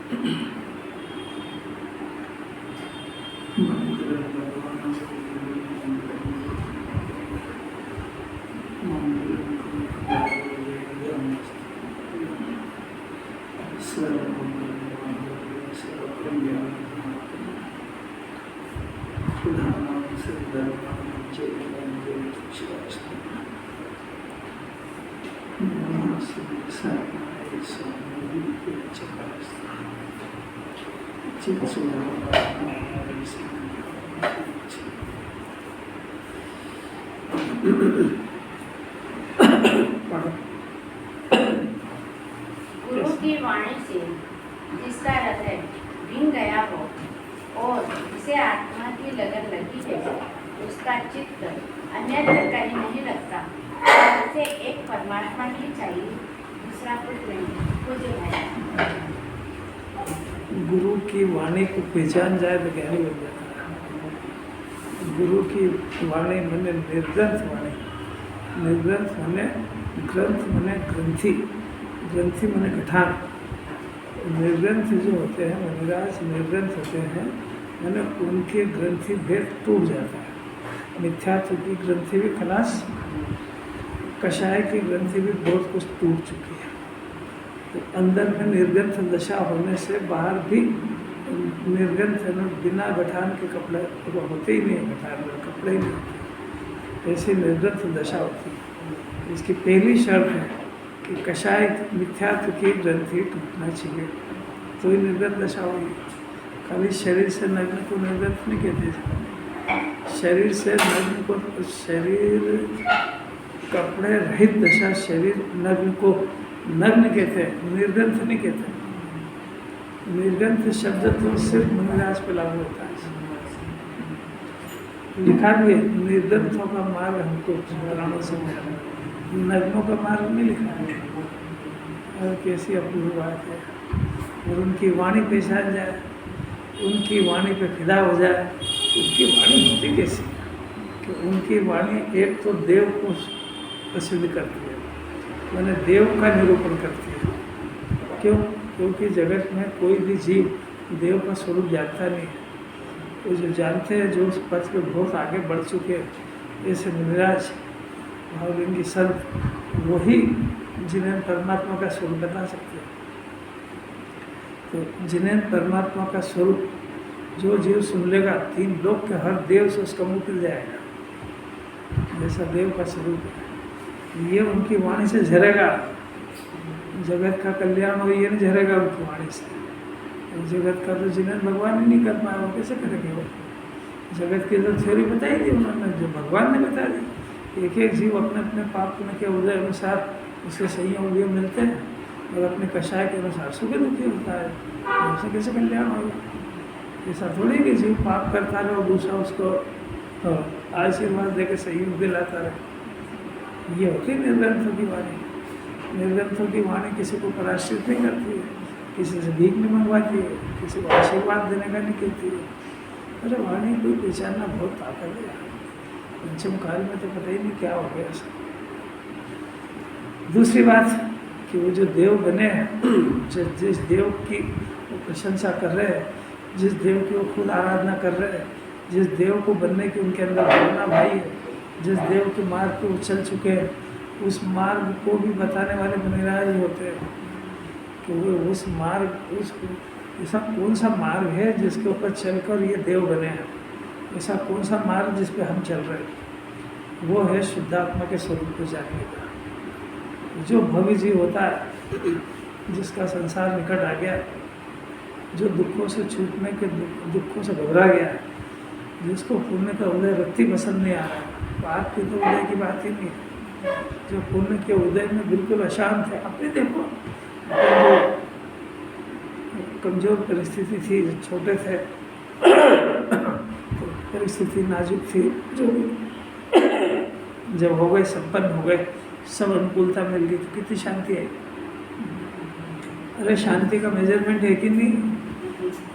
गुरु की वाणी से जिसका हृदय भींग गया हो और जिसे आत्मा की लगन लगी है, उसका चित्त अन्यत्र कहीं नहीं लगता। उसे एक परमात्मा ही चाहिए, दूसरा कुछ नहीं। मुझे गुरु की वाणी को पहचान जाए तो ज्ञानी बन जाता है। गुरु की वाणी मैंने निर्ग्रंथ वाणी, निर्ग्रंथ मैंने ग्रंथ मैंने ग्रंथि, ग्रंथि मैंने गठान। निर्ग्रंथ जो होते हैं मुनिराज निर्ग्रंथ होते हैं, मैंने उनके ग्रंथि भेद टूट जाता है। मिथ्यात्व की ग्रंथि भी खलास, कषाय की ग्रंथि भी बहुत कुछ टूट चुकी है। तो अंदर में निर्ग्रंथ दशा होने से बाहर भी निर्ग्रंथ बिना गठान के कपड़े तो होते ही नहीं, गठान में कपड़े ही नहीं होते, ऐसी निर्ग्रंथ दशा होती है। इसकी पहली शर्त है कि कषाय मिथ्यात्व की ग्रंथि टूटना चाहिए, तो ही निर्ग्रंथ दशा होगी। कभी शरीर से नग्न को निर्ग्रंथ नहीं कहते, शरीर से नग्न को, शरीर कपड़े रहित दशा शरीर नग्न को नग्न कहते हैं, निर्ग्रंथ नहीं कहते। निर्ग्रंथ शब्द तो सिर्फ मुनिराज पे लागू होता है। लिखा भी है, निर्ग्रंथों का मार्ग हमको पुराणों से मिला, नग्नों का मार्ग नहीं लिखा है। और कैसी अपूर्व बात है। और उनकी वाणी पहचान जाए, उनकी वाणी पे फिदा हो जाए। उनकी वाणी होती कैसी कि उनकी वाणी एक तो देव को प्रसिद्ध करती है, मैंने देव का निरूपण करती है। क्यों? क्योंकि जगत में कोई भी जीव देव का स्वरूप जानता नहीं है। वो जो जानते हैं, जो उस पथ पे बहुत आगे बढ़ चुके हैं, जैसे मुनिराज और इनकी संत, वही जिन्हें परमात्मा का स्वरूप बता सकते हैं। तो जिन्हें परमात्मा का स्वरूप जो जीव सुन लेगा, 3 लोक के हर देव से उसका मुँह खुल जाएगा, जैसा देव का स्वरूप है। ये उनकी वाणी से झरेगा, जगत का कल्याण हो, ये नहीं झरेगा उनकी वाणी से। जगत का तो जिन्हें भगवान ही नहीं कर पाया, वो कैसे करेंगे? वो जगत की जो थ्योरी बताई थी उन्होंने, जो भगवान ने बता दी, एक एक जीव अपने अपने पाप पुण्य के उदय अनुसार उसके संयम उदय मिलते हैं, और अपने कषाय के अनुसार सुखी दुखी होता है। उससे कैसे कल्याण होगा? ऐसा थोड़ी कि जीव पाप करता रहे और दूसरा उसको आशीर्वाद दे के सही दिलाता रहे। ये होती निर्ग्रंथों की वाणी। निर्ग्रंथों की वाणी किसी को पराश्रित नहीं करती है, किसी से भीख नहीं मंगवाती है, किसी को आशीर्वाद देने का नहीं कहती है। अरे वाणी कोई पहचानना बहुत ताकत है। पंचम काल में तो पता ही नहीं क्या हो गया ऐसा। दूसरी बात कि वो जो देव बने हैं, जिस देव की वो प्रशंसा कर रहे हैं, जिस देव की वो खुद आराधना कर रहे हैं, जिस देव को बनने की उनके अंदर भावना भाई है, जिस देव के मार्ग पे वो चल चुके हैं, उस मार्ग को भी बताने वाले मुनिराज होते हैं कि वो उस मार्ग, उस ऐसा कौन सा मार्ग है जिसके ऊपर चलकर ये देव बने हैं, ऐसा कौन सा मार्ग जिस पे हम चल रहे हैं, वो है शुद्धात्मा के स्वरूप को जानने का। जो भव्य जीव होता है, जिसका संसार निकट आ गया, जो दुखों से छूटने के दुखों से घबरा गया, जिसको पुण्य का उदय रत्ती पसंद नहीं आ रहा, पाप के तो उदय की बात ही नहीं है, जो पुण्य के उदय में बिल्कुल अशांत है। अपने देखो, जो कमजोर परिस्थिति थी, छोटे थे तो परिस्थिति नाजुक थी, जो जब हो गए, संपन्न हो गए, सब अनुकूलता मिल गई तो कितनी शांति आई। अरे शांति का मेजरमेंट है कि नहीं?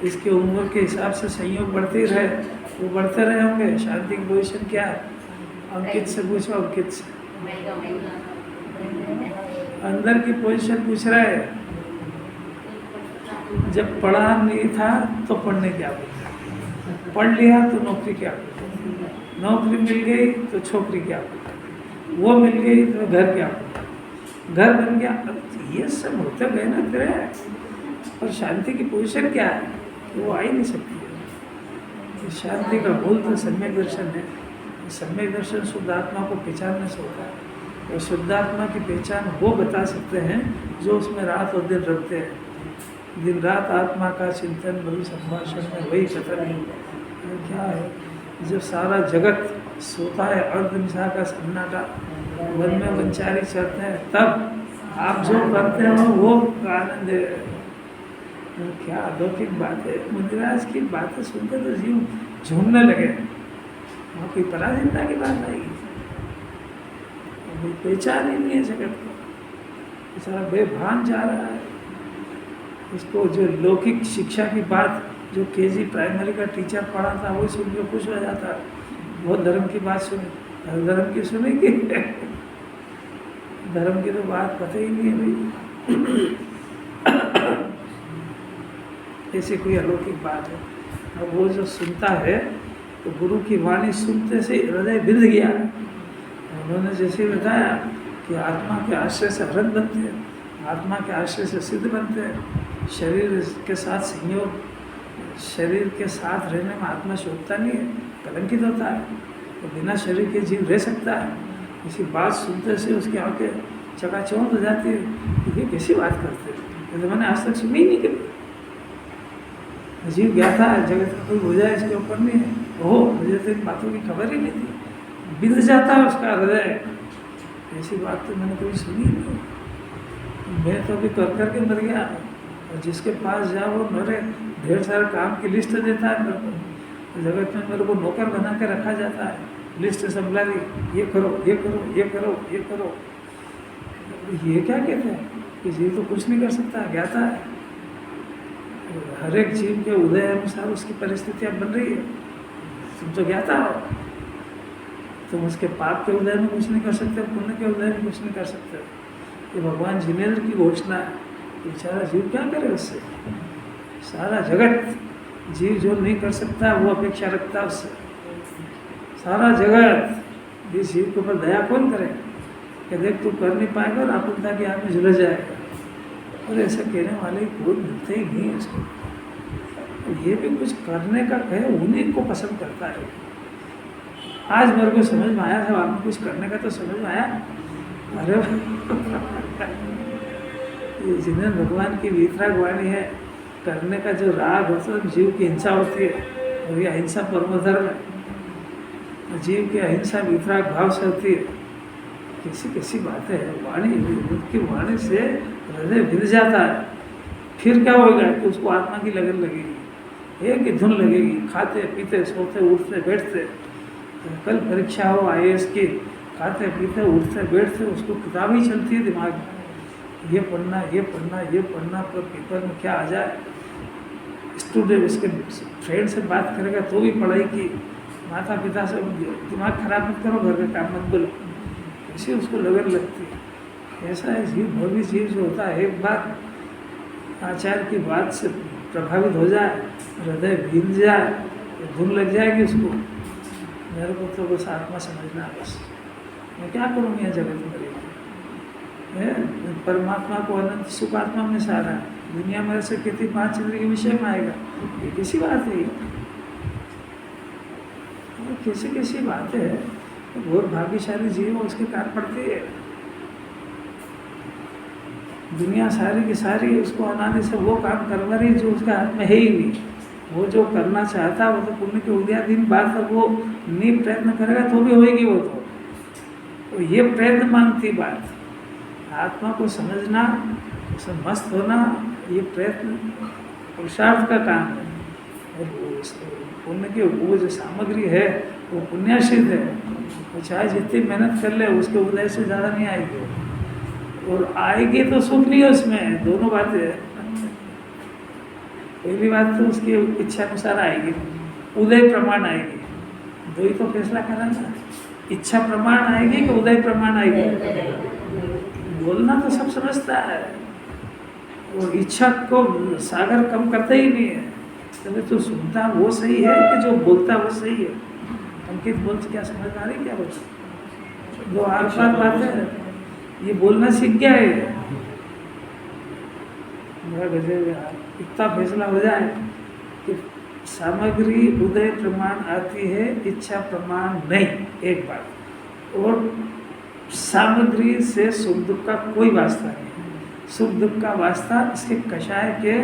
इसके उम्र के हिसाब से संयोग बढ़ते ही रहे, वो बढ़ते रहे होंगे। शांति की पोजीशन क्या है? अंकित से पूछो, अंकित से अंदर की पोजीशन पूछ रहा है। जब पढ़ा नहीं था तो पढ़ने की आदत, पढ़ लिया तो नौकरी की आदत, नौकरी मिल गई तो छोकरी की आदत, वो मिल गई तो घर की आदत, घर बन गया। अब ये सब होते गए ना तेरे, और शांति की पोजीशन क्या है? वो आ ही नहीं सकती है। शांति का मूल तो सम्यक दर्शन है। सम्यक दर्शन शुद्ध आत्मा को पहचानने से होता है, और शुद्ध आत्मा की पहचान वो बता सकते हैं जो उसमें रात और दिन रखते हैं। दिन रात आत्मा का चिंतन मधु संभाषण में वही कथन है। ये क्या है? जब सारा जगत सोता है, अर्धनिशा का सन्नाटा, वन में वंचारी चलते हैं, तब आप जो करते हो वो आनंद है। क्या अलौकिक बात है। मुनिराज की बातें सुनकर तो जीव झूमने लगे। वहाँ कोई पराधीनता की बात आएगी, कोई पहचान ही नहीं है जगत को, बेचारा बेभान जा रहा है। इसको जो लौकिक शिक्षा की बात जो केजी प्राइमरी का टीचर पढ़ा था वो सुन के खुश हो जाता। वो धर्म की बात सुनी, धर्म की सुनेंगे धर्म की तो बात पता ही नहीं है भाई। ऐसी कोई अलौकिक बात है। अब वो जो सुनता है तो गुरु की वाणी सुनते से हृदय बिंद गया। उन्होंने जैसे बताया कि आत्मा के आश्रय से हरण बनते हैं, आत्मा के आश्रय से सिद्ध बनते हैं। शरीर के साथ संयोग, शरीर के साथ रहने में आत्मा शोभता नहीं है, कलंकित होता है। तो बिना शरीर के जीव रह सकता है। किसी बात सुनते से उसकी आंखें चकाचौंध हो जाती है। ये कैसी बात करते हैं, तो मैंने आज तक सुनी ही नहीं कभी। जीव गया था, जगत का कोई बोझा इसके ऊपर नहीं है। ओह, मुझे तो इन बातों की खबर ही नहीं थी। बिंद जाता है उसका हृदय। ऐसी बात तो मैंने कभी सुनी नहीं। मैं तो अभी कर करके मर गया, और जिसके पास जाओ वो मेरे ढेर सारे काम की लिस्ट देता है मेरे को। जगत में मेरे को नौकर बना के रखा जाता है, लिस्ट सब ला दी, ये करो, ये करो, ये करो, ये करो। ये क्या कहते हैं कि जीव तो कुछ नहीं कर सकता, ज्ञाता है। हर एक जीव के उदय अनुसार उसकी परिस्थितियाँ बन रही है। तुम तो ज्ञाता हो, तुम उसके पाप के उदय में कुछ नहीं कर सकते, पुण्य के उदय में कुछ नहीं कर सकते। ये भगवान जिनेन्द्र की घोषणा है। बेचारा जीव क्या करे उससे? सारा जगत जीव जो नहीं कर सकता वो अपेक्षा रखता है उससे। सारा जगत इस जीव के ऊपर दया कौन करे कि देख तू कर नहीं पाएगा और आकुलता की आग में झुलस जाएगा। और ऐसा कहने वाले कोई मिलते ही नहीं है उसको। ये भी कुछ करने का कहे उन्हीं को पसंद करता है। आज मेरे को समझ में आया, सब आपको कुछ करने का तो समझ में आया। अरे ये जिन्हें भगवान की वीतराग वाणी है, करने का जो राग होता है, जीव की हिंसा होती है, और ये अहिंसा परम धर्म है। जीव की अहिंसा वीतराग भाव से होती है। कैसी कैसी बातें है। वाणी, उनकी वाणी से हृदय भिड़ जाता है। फिर क्या होगा कि उसको आत्मा की लगन लगेगी, एक ही धुन लगेगी। खाते पीते सोते उठते बैठते, कल परीक्षा हो IAS की, खाते पीते उठते बैठते उसको किताब ही चलती है दिमाग में। ये पढ़ना, ये पढ़ना, ये पढ़ना, पर पेपर में क्या आ जाए। स्टूडेंट उसके फ्रेंड से बात करेगा तो भी पढ़ाई की। माता पिता से दिमाग खराब मत करो, घर का काम मत बोलो, इसी उसको लगन लगती है। ऐसा है जीव। भव्य जीव जो होता है, एक बार आचार्य की बात से प्रभावित हो जाए, हृदय भीग जाए, तो धुन लग जाएगी उसको। मेरे को तो बस आत्मा समझना है, बस मैं क्या करूँगी यहाँ जगत में रह। परमात्मा को अनंत सुख आत्मा में सारा है। दुनिया में से कितनी 5 इंद्रिय के विषय में आएगा, ये कैसी बात है? कैसी कैसी बात है। बहुत भाग्यशाली जीव उसके कार पड़ती है। दुनिया सारी की सारी उसको अनादि से वो काम करवा रही जो उसके हाथ में है ही नहीं। वो जो करना चाहता वो तो पुण्य के उदयादीन बाद तक वो नहीं प्रयत्न करेगा तो भी होएगी वो तो ये प्रयत्न मांगती बात। आत्मा को समझना, उसे मस्त होना, ये प्रयत्न पुरुषार्थ का काम है। और पुण्य की वो जो सामग्री है वो पुण्याश्रित है। वो चाहे जितनी मेहनत कर ले उसके उदय से ज़्यादा नहीं आएगी। और आएगी तो सुख नहीं है उसमें। दोनों बातें हैं। पहली बात तो उसकी इच्छा अनुसार आएगी, उदय प्रमाण आएगी। दो ही तो फैसला कराना, इच्छा प्रमाण आएगी कि उदय प्रमाण आएगी। बोलना तो सब समझता है, और इच्छा को सागर कम करता ही नहीं है। तभी तो सुनता वो सही है कि जो बोलता वो सही है। अंकित बोल क्या समझ आ रही क्या बोल दो आर पार बात है। ये बोलना सीख गया है। मेरा गजब यार, इतना फैसला हो जाए कि सामग्री उदय प्रमाण आती है, इच्छा प्रमाण नहीं, एक बात। और सामग्री से सुख दुख का कोई वास्ता नहीं। सुख दुख का वास्ता इसके कषाय के,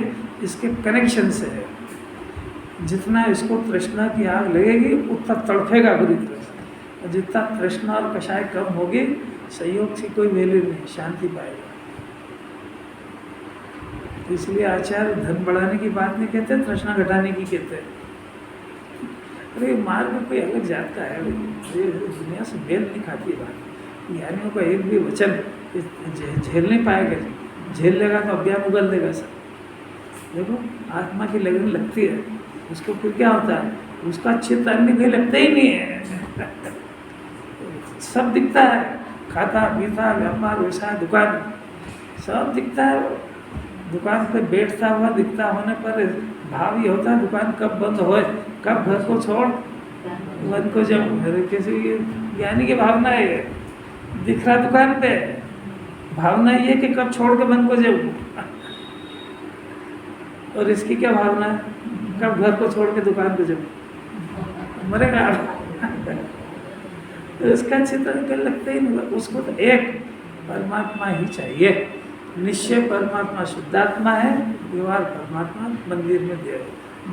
इसके कनेक्शन से है। जितना इसको तृष्णा की आग लगेगी उतना तड़फेगा बुरी तरह से, और जितना तृष्णा और कषाय कम होगी संयोग की कोई वैल्यू नहीं, शांति पाएगा। इसलिए आचार्य धन बढ़ाने की बात नहीं कहते, तृष्णा घटाने की कहते हैं। अरे मार्ग में कोई अलग जाता है, ये दुनिया से मेल नहीं खाती बात। ज्ञानियों का एक भी वचन झेल नहीं पाएगा। झेल लेगा तो अज्ञान उगल देगा सब। देखो आत्मा की लगन लगती है, उसको फिर क्या होता है, उसका चित्त अन्य कहीं लगता ही नहीं है। सब दिखता है, खाता पीता व्यापार व्यवसाय दुकान सब दिखता है। दुकान पे बैठता हुआ दिखता होने पर भाव ये होता है दुकान कब बंद होए, कब घर को छोड़ वन को जाऊँ। किसी ज्ञानी की भावना है, दिख रहा दुकान पे, भावना ये कि कब छोड़ के वन को जाऊँ। और इसकी क्या भावना है, कब घर को छोड़ के दुकान पे जाऊँ, मरेगा। तो इसका चित्र कर लगता ही नहीं। उसको तो एक परमात्मा ही चाहिए। निश्चय परमात्मा शुद्धात्मा है, व्यवहार परमात्मा मंदिर में दे।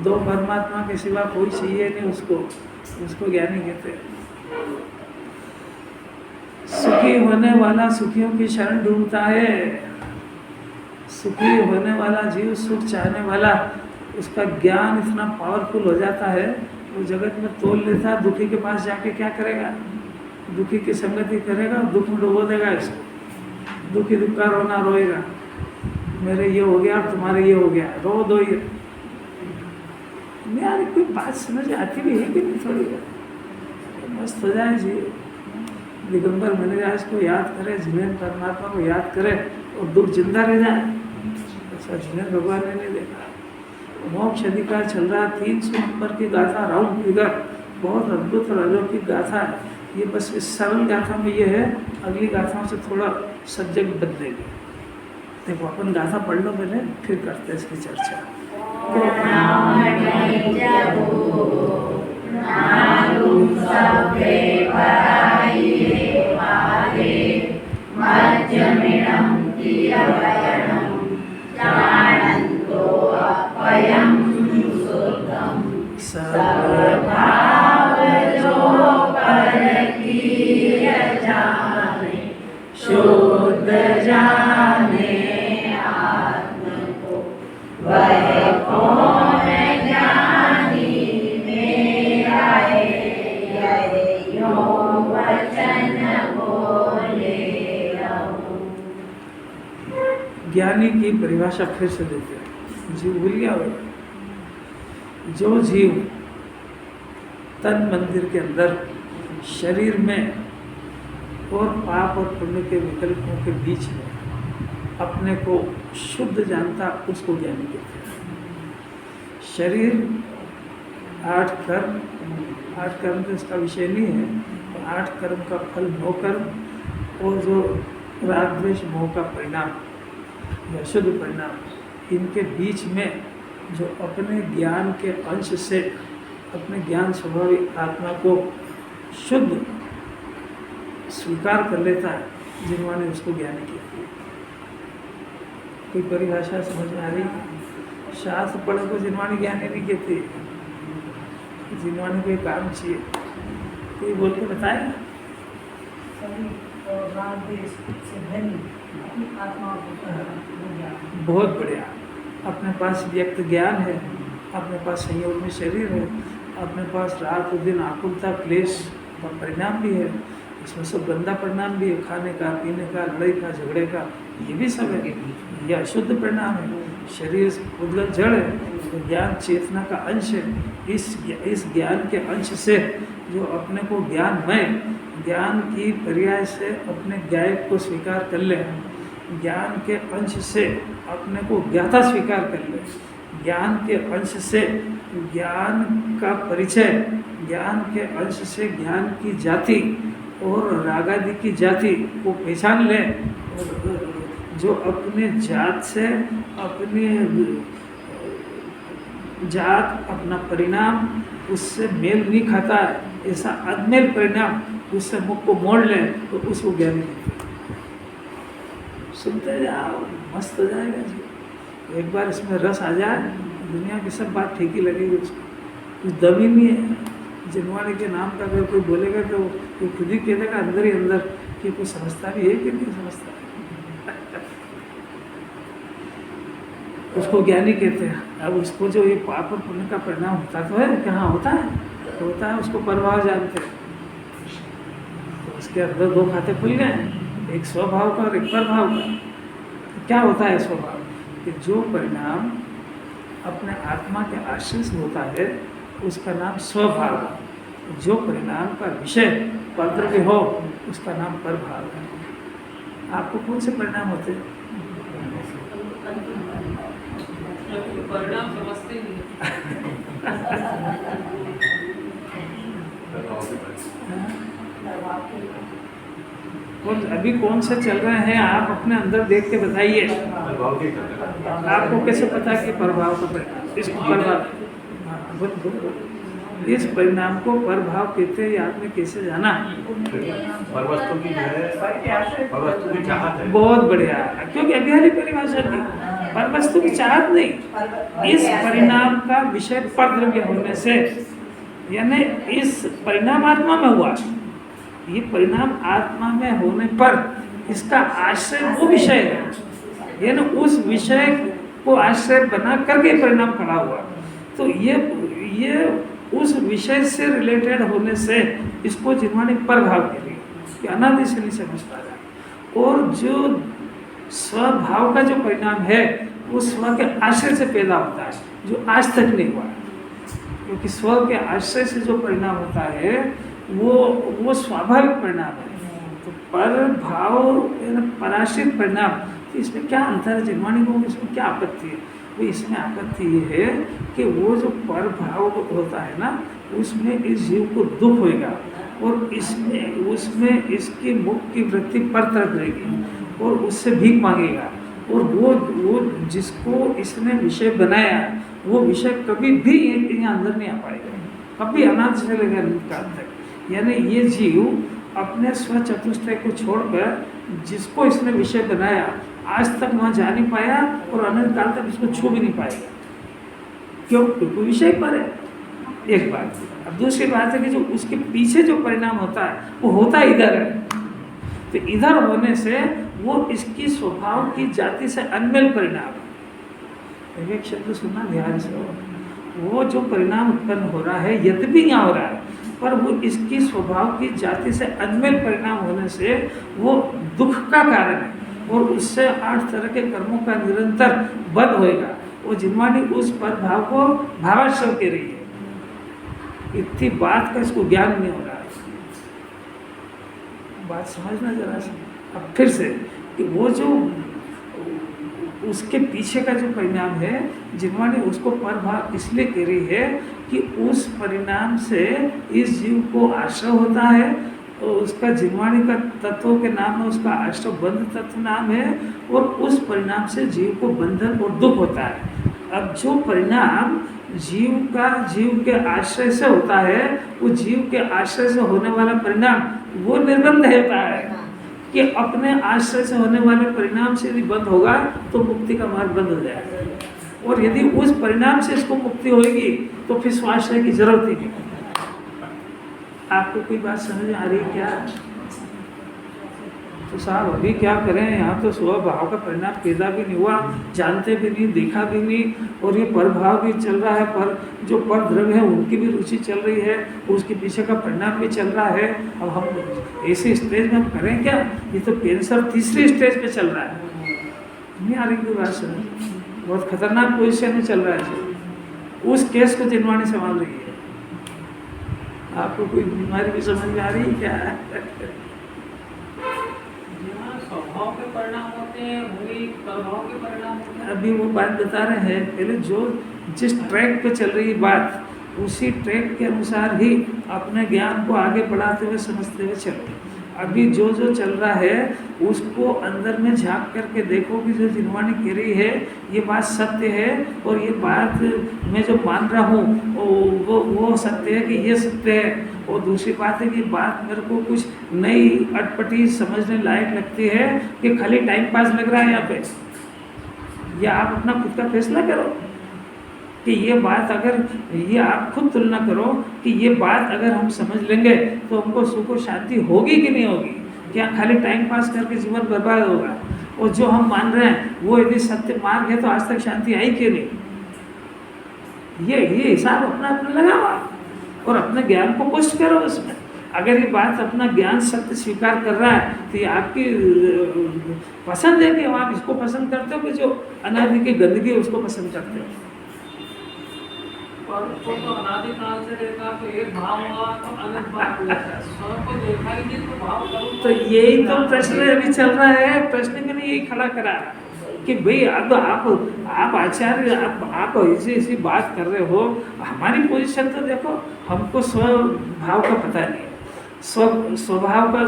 दो परमात्मा के सिवा कोई चाहिए नहीं उसको। उसको ज्ञानी कहते हैं। सुखी होने वाला सुखियों की शरण ढूंढता है। सुखी होने वाला जीव, सुख चाहने वाला, उसका ज्ञान इतना पावरफुल हो जाता है, वो जगत में तोल लेता है। दुखी के पास जाके क्या करेगा, दुखी की संगति करेगा, दुख में डुबो देगा इसको। दुखी दुख का रोना रोएगा, मेरे ये हो गया तुम्हारे ये हो गया, रो दो ये। यार कोई बात समझ आती भी है कि नहीं, थोड़ी मस्त हो जाए जी। दिगंबर मुनिराज को याद करे, जिन्हें परमात्मा को याद करे और दुख जिंदा रह जाए। ऐसा जिन्हें भगवान ने नहीं देखा। मोक्ष अधिकार चल रहा, 300 नंबर की गाथा, राउंड फिगर, बहुत अद्भुत और अलौकिक गाथा है ये। बस इस सरल गाथा में ये है, अगली गाथाओं से थोड़ा सब्जेक्ट बदलेगी। देखो अपन गाथा पढ़ लो पहले, फिर करते हैं इसकी चर्चा। शुद्ध जाने आत्म को, वह कौन ज्ञानी मेरा है, यही यो वचन बोले रहूं। ज्ञानी की परिभाषा फिर से देते हैं। जीव भूल गया होगा। जो जीव तन मंदिर के अंदर शरीर में और पाप और पुण्य के विकल्पों के बीच में अपने को शुद्ध जानता, उसको ज्ञानी कहते हैं। शरीर 8 कर्म तो इसका विषय नहीं है, तो 8 कर्म का फल 9 कर्म, और जो राग द्वेष मोह का परिणाम या शुद्ध परिणाम, इनके बीच में जो अपने ज्ञान के अंश से अपने ज्ञान स्वभाविक आत्मा को शुद्ध स्वीकार कर लेता है, जिन्होंने उसको ज्ञानी किया। कोई परिभाषा समझ में आ रही? शास्त्र पढ़े को जिन्होंने ज्ञानी नहीं कहते, जिन्होंने कोई काम चाहिए कोई बोल के बताए। बहुत बढ़िया। अपने पास व्यक्त ज्ञान है, अपने पास संयोग में शरीर है, अपने पास रात और दिन आकुलता क्लेश का परिणाम भी है, इसमें सब गंदा परिणाम भी है, खाने का, पीने का, लड़ाई का, झगड़े का, ये भी सब है। यह अशुद्ध परिणाम है। शरीर उद्गत जड़ है, तो ज्ञान चेतना का अंश है। इस ज्ञान के अंश से जो अपने को ज्ञानमय, ज्ञान की पर्याय से अपने गायक को स्वीकार कर ले, ज्ञान के अंश से अपने को ज्ञाता स्वीकार कर ले, ज्ञान के अंश से ज्ञान का परिचय, ज्ञान के अंश से ज्ञान की जाति और रागादि की जाति को पहचान ले, और जो अपने जात से, अपने जात अपना परिणाम उससे मेल नहीं खाता है, ऐसा अदमेल परिणाम उससे मुख को मोड़ ले तो उसको ज्ञानी कहते हैं। सुनते जाओ, मस्त हो जाएगा जी। एक बार इसमें रस आ जाए, दुनिया की सब बात ठीक ही लगेगी उसको, कुछ दम ही नहीं है। जिनवाणी के नाम का अगर कोई बोलेगा तो वो खुद ही कह देगा अंदर ही अंदर कि कुछ समझता भी है कि नहीं समझता। उसको ज्ञानी कहते हैं। अब उसको जो ये पाप और पुण्य का परिणाम होता तो है कि हाँ होता है, तो होता है, उसको प्रभाव जानते हैं। तो उसके अंदर दो खाते खुल गए, एक स्वभाव का और एक प्रभाव का। तो क्या होता है स्वभाव? कि जो परिणाम अपने आत्मा के आश्रय से होता है उसका नाम स्वभाव है, जो परिणाम का विषय परद्रव्य हो उसका नाम प्रभाव है। आपको कौन से परिणाम होते हैं? परिणाम समझते नहीं। अभी कौन से चल रहे हैं आप अपने अंदर देख के बताइए। आपको कैसे पता कि प्रभाव का परिणाम, इसको प्रभाव, इस परिणाम को प्रभाव कहते हैं, आपने कैसे जाना? परवस्तु की परवस्तु की चाहत है। बहुत बढ़िया, क्योंकि अभी वाली परिभाषा थी, परवस्तु की चाहत नहीं, इस परिणाम का विषय परद्रव्य होने से, यानी इस परिणाम आत्मा में हुआ, ये परिणाम आत्मा में होने पर इसका आश्रय वो विषय है, यानी उस विषय को आश्रय बना करके परिणाम खड़ा हुआ। तो ये उस विषय से रिलेटेड होने से इसको जिन्होंने प्रभाव के लिए कि अनादि से नहीं समझ पा रहा। और जो स्वभाव का जो परिणाम है वो स्व के आश्रय से पैदा होता है, जो आज तक नहीं हुआ, क्योंकि स्व के आश्रय से जो परिणाम होता है वो स्वाभाविक परिणाम है। तो पर भाव पराश्रित परिणाम, तो इसमें क्या अंतर है? जिन्वाणी को इसमें क्या आपत्ति है? वो इसमें आपत्ति ये है कि वो जो पर भाव होता है ना, उसमें इस जीव को दुख होएगा और उसमें इसकी मुख की वृत्ति पर तरफ रहेगी और उससे भीख मांगेगा, और वो जिसको इसने विषय बनाया वो विषय कभी भी यहाँ अंदर नहीं आ पाएगा, कभी अनाथ से लेकर काल तक। यानी ये जीव अपने स्व चतुष्टय को छोड़कर जिसको इसने विषय बनाया आज तक वहाँ जा नहीं पाया और अनंत काल तक इसको छू भी नहीं पाएगा। क्यों? क्योंकि विषय पर है, एक बात। अब दूसरी बात है कि जो उसके पीछे जो परिणाम होता है वो होता इधर है, तो इधर होने से वो इसकी स्वभाव की जाति से अनमेल परिणाम है। एक शब्द सुनना ध्यान से, वो जो परिणाम उत्पन्न हो रहा है यद्यपि यहाँ हो रहा है, पर वो इसकी स्वभाव की जाति से अनमेल परिणाम होने से वो दुख का कारण है और उससे 8 तरह के कर्मों का निरंतर बध होएगा। वो जिन्वाणी उस पर भाव को भावाश्रय कह रही है। इतनी बात का इसको ज्ञान नहीं हो रहा है। बात समझना जरा सा अब फिर से कि वो जो उसके पीछे का जो परिणाम है, जिन्वाणी उसको परभाव इसलिए कह रही है कि उस परिणाम से इस जीव को आश्रय होता है, और उसका जिन्वाणी का तत्वों के नाम में उसका आश्रय बंध तत्व नाम है, और उस परिणाम से जीव को बंधन और दुख होता है। अब जो परिणाम जीव के आश्रय से होता है, वो जीव के आश्रय से होने वाला परिणाम वो निर्बंध होता है कि अपने आश्रय से होने वाले परिणाम से यदि बंद होगा तो मुक्ति का मार्ग बंद हो जाएगा, और यदि उस परिणाम से इसको मुक्ति होगी तो फिर स्वाश्रय की जरूरत ही नहीं। आपको कोई बात समझ में आ रही है क्या? तो साहब अभी क्या करें, यहाँ तो स्वभाव का परिणाम पैदा भी नहीं हुआ, जानते भी नहीं, देखा भी नहीं, और ये परभाव भी चल रहा है, पर जो पर द्रव्य है उनकी भी रुचि चल रही है, उसके पीछे का परिणाम भी चल रहा है। अब हम ऐसे स्टेज में हम करें क्या? ये तो कैंसर तीसरी स्टेज पे चल रहा है। नहीं आ रही कोई बात समझ? बहुत खतरनाक पोजिशन में चल रहा है। उस केस को जिन्वाणी संभाल रही है। आपको कोई बीमारी भी समझ में आ रही है क्या? स्वभाव के परिणाम और बातें हुई प्रभाव के परिणाम होते हैं। अभी वो बात बता रहे हैं, पहले जो जिस ट्रैक पे चल रही बात उसी ट्रैक के अनुसार ही अपने ज्ञान को आगे बढ़ाते हुए समझते हुए चलो। अभी जो जो चल रहा है उसको अंदर में झांक करके देखो कि जो जिनवाणी कह रही है ये बात सत्य है, और ये बात मैं जो मान रहा हूँ वो सत्य है कि ये सत्य है। और दूसरी बात है कि बात मेरे को कुछ नई अटपटी समझने लायक लगती है कि खाली टाइम पास लग रहा है यहाँ पे, या आप अपना खुद का फैसला करो कि ये बात, अगर ये आप खुद तुलना करो कि ये बात अगर हम समझ लेंगे तो हमको सुख और शांति होगी कि नहीं होगी, क्या खाली टाइम पास करके जीवन बर्बाद होगा। और जो हम मान रहे हैं वो यदि सत्य मार्ग है तो आज तक शांति आई क्यों नहीं। ये हिसाब अपना अपना लगाओ और अपने ज्ञान को पुष्ट करो उसमें। अगर ये बात अपना ज्ञान सत्य स्वीकार कर रहा है तो ये आपकी पसंद है कि आप इसको पसंद करते हो कि जो अनादि की गंदगी है उसको पसंद करते हो। और वो तो अनादिकाल से देखा तो एक भाव हुआ तो अनंत भाव हुआ, स्वयं को देखा ही नहीं तो भाव करूँ तो यही तो प्रश्न अभी चल रहा है। प्रश्न मैंने यही खड़ा करा कि भाई अब आप आचार्य, आप ऐसी बात कर रहे हो। हमारी पोजीशन तो देखो, हमको स्वभाव का पता नहीं, स्वभाव का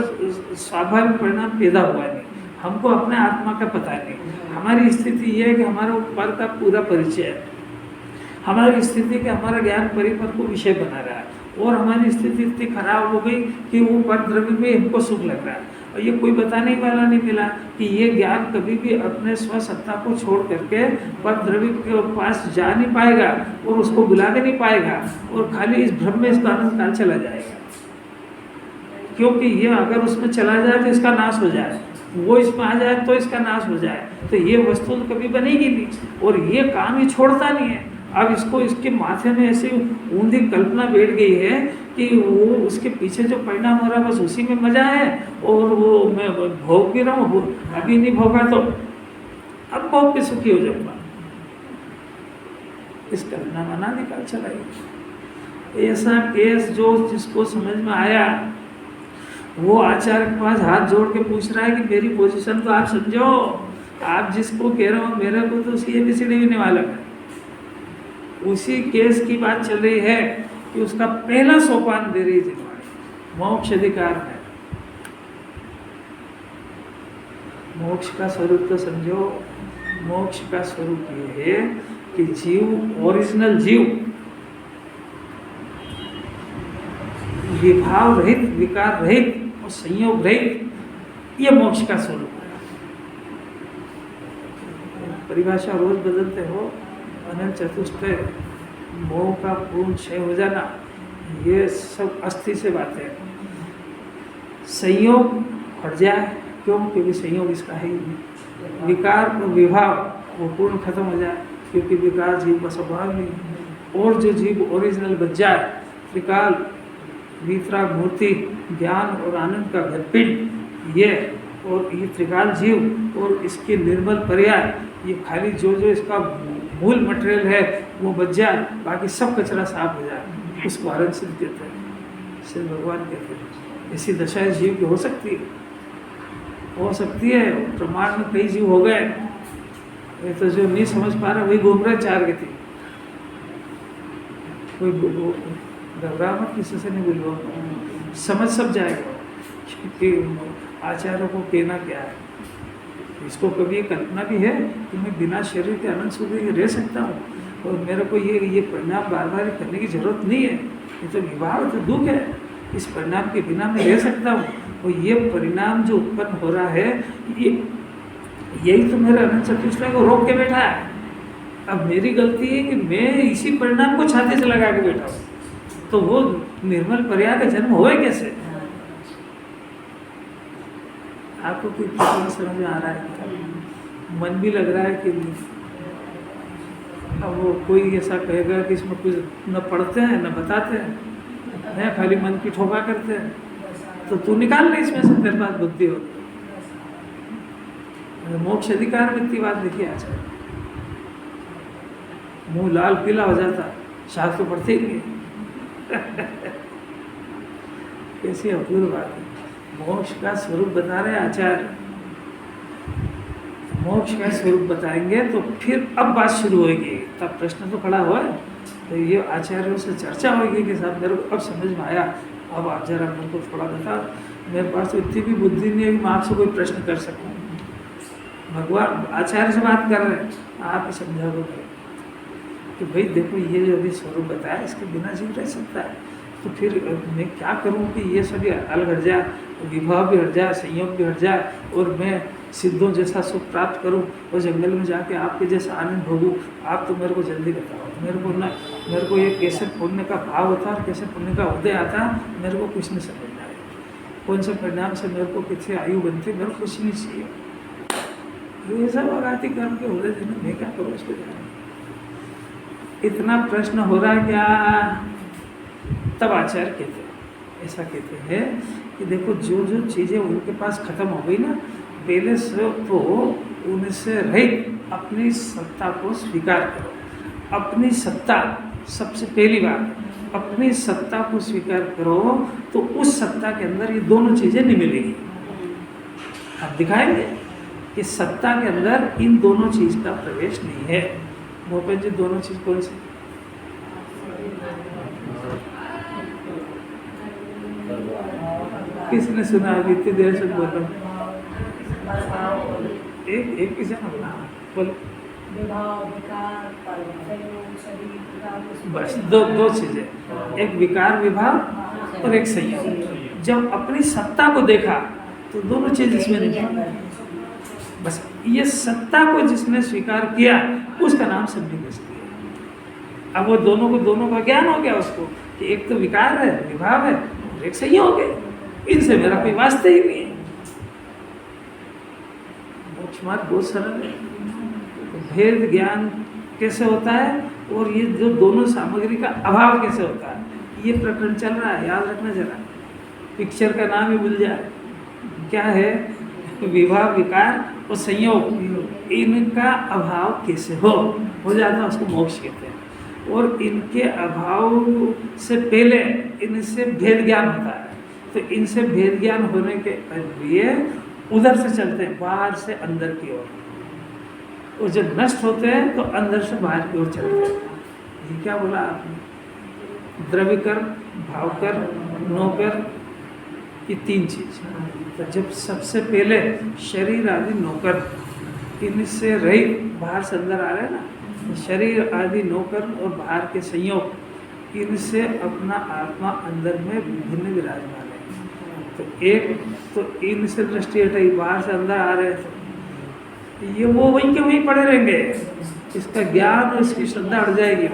स्वाभाविक परिणाम पैदा हुआ नहीं, हमको अपने आत्मा का पता नहीं। हमारी स्थिति ये है कि हमारा ऊपर का पूरा परिचय है, हमारी स्थिति के हमारा ज्ञान परिपक्व विषय बना रहा है, और हमारी स्थिति इतनी खराब हो गई कि वो पर द्रव्य में हमको सुख लग रहा है। और ये कोई बताने वाला नहीं मिला कि ये ज्ञान कभी भी अपने स्वसत्ता को छोड़ करके पर द्रव्य के पास जा नहीं पाएगा और उसको बुला के नहीं पाएगा, और खाली इस भ्रम में इसका अनंत काल चला जाएगा। क्योंकि ये अगर उसमें चला जाए तो इसका नाश हो जाए, वो इसमें आ जाए तो इसका नाश हो जाए, तो ये वस्तु तो कभी बनेगी नहीं, और ये काम ही छोड़ता नहीं है। अब इसको इसके माथे में ऐसी ऊंधी कल्पना बैठ गई है कि वो उसके पीछे जो परिणाम हो रहा है बस उसी में मजा है, और वो मैं भोग भी रहा हूँ, अभी नहीं भोगा तो अब भोग के सुखी हो जाऊंगा। इस कल्पना में अनादिकाल चलाई। ऐसा केस जो जिसको समझ में आया वो आचार्य के पास हाथ जोड़ के पूछ रहा है कि मेरी पोजीशन तो आप समझो, आप जिसको कह रहे हो मेरे को तो उसकी एबीसीडी भी नहीं मालूम है। उसी केस की बात चल रही है कि उसका पहला सोपान दे रही जिनवाणी मोक्ष अधिकार है। मोक्ष का स्वरूप तो समझो, मोक्ष का स्वरूप ये है कि जीव, ओरिजिनल जीव विभाव रहित, विकार रहित और संयोग रहित, ये मोक्ष का स्वरूप है। परिभाषा रोज बदलते हो, अनंत चतुष्टय, मोह का पूर्ण क्षय हो जाना, ये सब अस्थि से बातें है। संयोग हट जाए, क्यों? क्योंकि संयोग इसका है ही नहीं। विकार और विभाव वो पूर्ण खत्म हो जाए, क्योंकि विकार जीव का स्वभाव नहीं है। और जो जीव ओरिजिनल बच जाए, त्रिकाल, वितराग मूर्ति, ज्ञान और आनंद का घटपिंड, ये और ये त्रिकाल जीव और इसके निर्मल पर्याय, ये खाली जो जो इसका मूल मटेरियल है वो बच जाए, बाकी सब कचरा साफ हो जाए, उसको हरण सिद्ध कहते हैं, श्री भगवान कहते हैं। ऐसी दशा जीव की हो सकती है, हो सकती है। प्रमाण में कई जीव हो गए, ये तो जो नहीं समझ पा रहा वही घूम रहे चार गति। कोई घबरा मत, किसी से नहीं बोलो, समझ सब जाएगा कि आचार्यों को कहना क्या है। इसको कभी ये कल्पना भी है कि मैं बिना शरीर के अनंत सुख के रह सकता हूँ, और मेरे को ये परिणाम बार बार करने की जरूरत नहीं है। ये तो विभाव, तो दुख है, इस परिणाम के बिना मैं रह सकता हूँ। और ये परिणाम जो उत्पन्न हो रहा है, यही तो मेरे अनंत चतुष्टय को रोक के बैठा है। अब मेरी गलती है कि मैं इसी परिणाम को छाती से लगा के बैठा हूँ, तो वो निर्मल पर्याय का जन्म होए कैसे? आपको कोई समझ में आ रहा है? मन भी लग रहा है कि अब वो कोई ऐसा कहेगा कि इसमें कुछ न पढ़ते हैं न बताते हैं, खाली मन की ठोका करते हैं, तो तू निकाल ले इसमें से, तेरे पास बुद्धि हो। मोक्ष अधिकार में इतनी बात देखिए, आज मुंह लाल पीला हो जाता, शास्त्र तो पढ़ते ही नहीं। कैसी अपूर्व बात है। मोक्ष का स्वरूप बता रहे आचार्य, मोक्ष का स्वरूप बताएंगे तो फिर अब बात शुरू होगी। तब प्रश्न तो खड़ा हुआ है, तो ये आचार्यों से चर्चा होगी कि साहब मेरे को अब समझ में आया, अब आप जरा मेरे को थोड़ा बता। मेरे पास तो इतनी भी बुद्धि नहीं है कि मैं आपसे कोई प्रश्न कर सकूँ। भगवान आचार्य से बात कर रहे हैं, आप ही समझा दो कि भाई देखो ये जो अभी स्वरूप बताया इसके बिना जीव रह सकता है, तो फिर मैं क्या करूं कि ये सभी अलग हट जाए, विभाव भी हट जाए, संयोग भी हट जाए, और मैं सिद्धों जैसा सुख प्राप्त करूं और जंगल में जाके आपके जैसा आनंद भोगूं। आप तो मेरे को जल्दी बताओ, मेरे को ये कैसे पुण्य का भाव होता है और कैसे पुण्य का उदय आता है, मेरे को कुछ नहीं समझ में आया। कौन से परिणाम से मेरे को कितने आयु बनती है, मेरे को कुछ नहीं चाहिए। ये सब आगाती कर्म के उदय दिन मैं क्या करूँ उसको जाने। इतना प्रश्न हो रहा है क्या? तब आचार्य कहते हैं, ऐसा कहते हैं कि देखो जो जो चीज़ें उनके पास खत्म हो गई ना, पहले से तो उनसे रहित अपनी सत्ता को स्वीकार करो। अपनी सत्ता सबसे पहली बात, अपनी सत्ता को स्वीकार करो तो उस सत्ता के अंदर ये दोनों चीज़ें नहीं मिलेगी। आप दिखाएंगे कि सत्ता के अंदर इन दोनों चीज़ का प्रवेश नहीं है। भूपेश जी, दोनों चीज़ कौन सी? किसने सुना? अभी इतनी देर से बोल रहा हूँ। एक किसी ने बोला, बोलो। बस दो चीजें, एक विकार विभाव और एक संयोग। जब अपनी सत्ता को देखा तो दोनों चीज इसमें नहीं। बस ये सत्ता को जिसने स्वीकार किया उसका नाम सबने बचती है। अब वो दोनों का ज्ञान हो गया उसको कि एक तो विकार है, विभाव है, और एक संयोग है, इनसे मेरा कोई वास्ता ही नहीं है। मोक्ष मार्ग बहुत सरल है। तो भेद ज्ञान कैसे होता है और ये जो दोनों सामग्री का अभाव कैसे होता है, ये प्रकरण चल रहा है, याद रखना जरा। पिक्चर का नाम ही भूल जाए, क्या है? विभाव, विकार और संयोग, इनका अभाव कैसे हो जाता है उसको मोक्ष कहते हैं। और इनके अभाव से पहले इनसे भेद ज्ञान होता है, तो इनसे भेद ज्ञान होने के लिए उधर से चलते हैं, बाहर से अंदर की ओर, और जब नष्ट होते हैं तो अंदर से बाहर की ओर चलते हैं। ये क्या बोला आपने? द्रव्यकर, भावकर, नौकर, ये तीन चीज। तो जब सबसे पहले शरीर आदि नौकर इनसे रहित बाहर से अंदर आ रहे हैं ना, शरीर आदि नौकर और बाहर के संयोग, इनसे अपना आत्मा अंदर में विभिन्न विराजमान है। तो एक तो इनसे दृष्टि हटाई, बाहर से अंदर आ रहे हैं तो ये वो वहीं के वहीं पड़े रहेंगे। इसका ज्ञान और इसकी श्रद्धा हट जाएगी।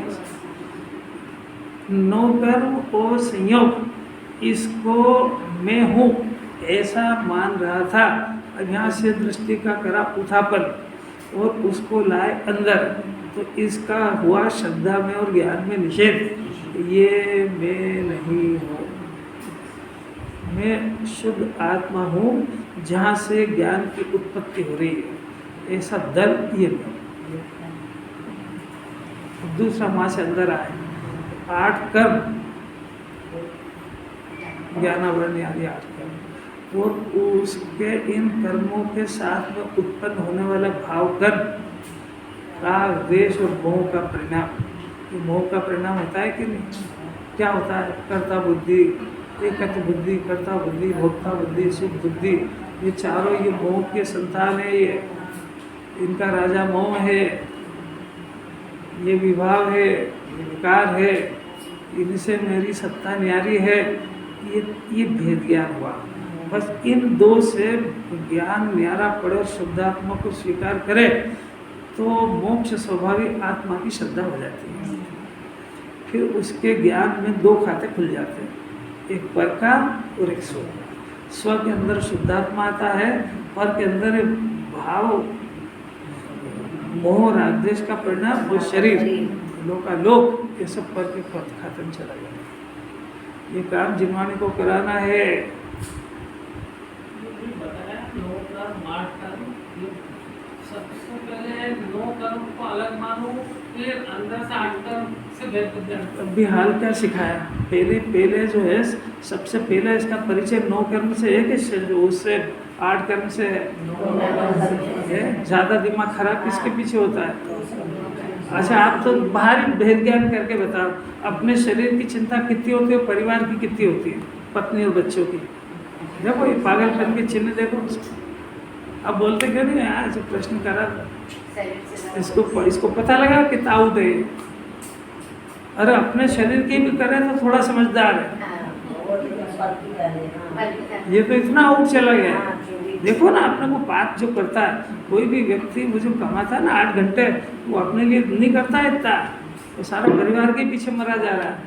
नौकर और संयोग, इसको मैं हूँ ऐसा मान रहा था, अब यहाँ से दृष्टि का करा उठापन और उसको लाए अंदर, तो इसका हुआ श्रद्धा में और ज्ञान में निषेध। ये मैं नहीं हूँ, मैं शुद्ध आत्मा हूँ जहाँ से ज्ञान की उत्पत्ति हो रही है, ऐसा दल ये नहीं। दूसरा वहाँ से अंदर आए, 8 कर्म, ज्ञानावरण आदि 8 कर्म, और उसके इन कर्मों के साथ में उत्पन्न होने वाला भाव कर्म, राग, द्वेष और मोह का परिणाम। ये मोह का परिणाम होता है कि नहीं? क्या होता है? कर्ता बुद्धि, एकत्व बुद्धि, कर्ता बुद्धि, भोक्ता बुद्धि, सुख बुद्धि, ये चारों ये मोह के संतान है। ये इनका राजा मोह है, ये विभाव है, ये विकार है, इनसे मेरी सत्ता न्यारी है। ये भेद ज्ञान हुआ। बस इन दो से ज्ञान न्यारा पड़े और शुद्धात्मा को स्वीकार करे तो मोक्ष स्वाभाविक आत्मा की श्रद्धा हो जाती है। फिर उसके ज्ञान में 2 खाते खुल जाते हैं, एक पर का और एक स्व का। स्व के अंदर शुद्धात्मा आता है, पर के अंदर भाव, मोह, राग, द्वेष का परिणाम और शरीर, लोकालोक, ये सब पर के खाते में चला जाता है। ये काम जिनवानी को कराना है। सबसे पहले 9 कर्म को अलग मानो, फिर अंदर से 8 कर्म से भेद। अभी हाल क्या सिखाया? पहले जो है सबसे पहला इसका परिचय 9 कर्म से है कि उससे 8 कर्म से ज़्यादा दिमाग खराब किसके पीछे होता है? अच्छा, आप तो बाहरी भेद ज्ञान करके बताओ, अपने शरीर की चिंता कितनी होती है, परिवार की कितनी होती है, पत्नी और बच्चों की? देखो ये पागलपन के चिन्ह देखो। अब बोलते क्यों नहीं? यार जो प्रश्न करा इसको पता लगा कि ताऊत है। अरे अपने शरीर की भी करे तो थोड़ा समझदार है, ये तो इतना आउट चला गया। देखो ना, अपने को पाप जो करता है, कोई भी व्यक्ति वो जो कमाता है ना 8 घंटे, वो अपने लिए नहीं करता है इतना, तो सारा परिवार के पीछे मरा जा रहा है,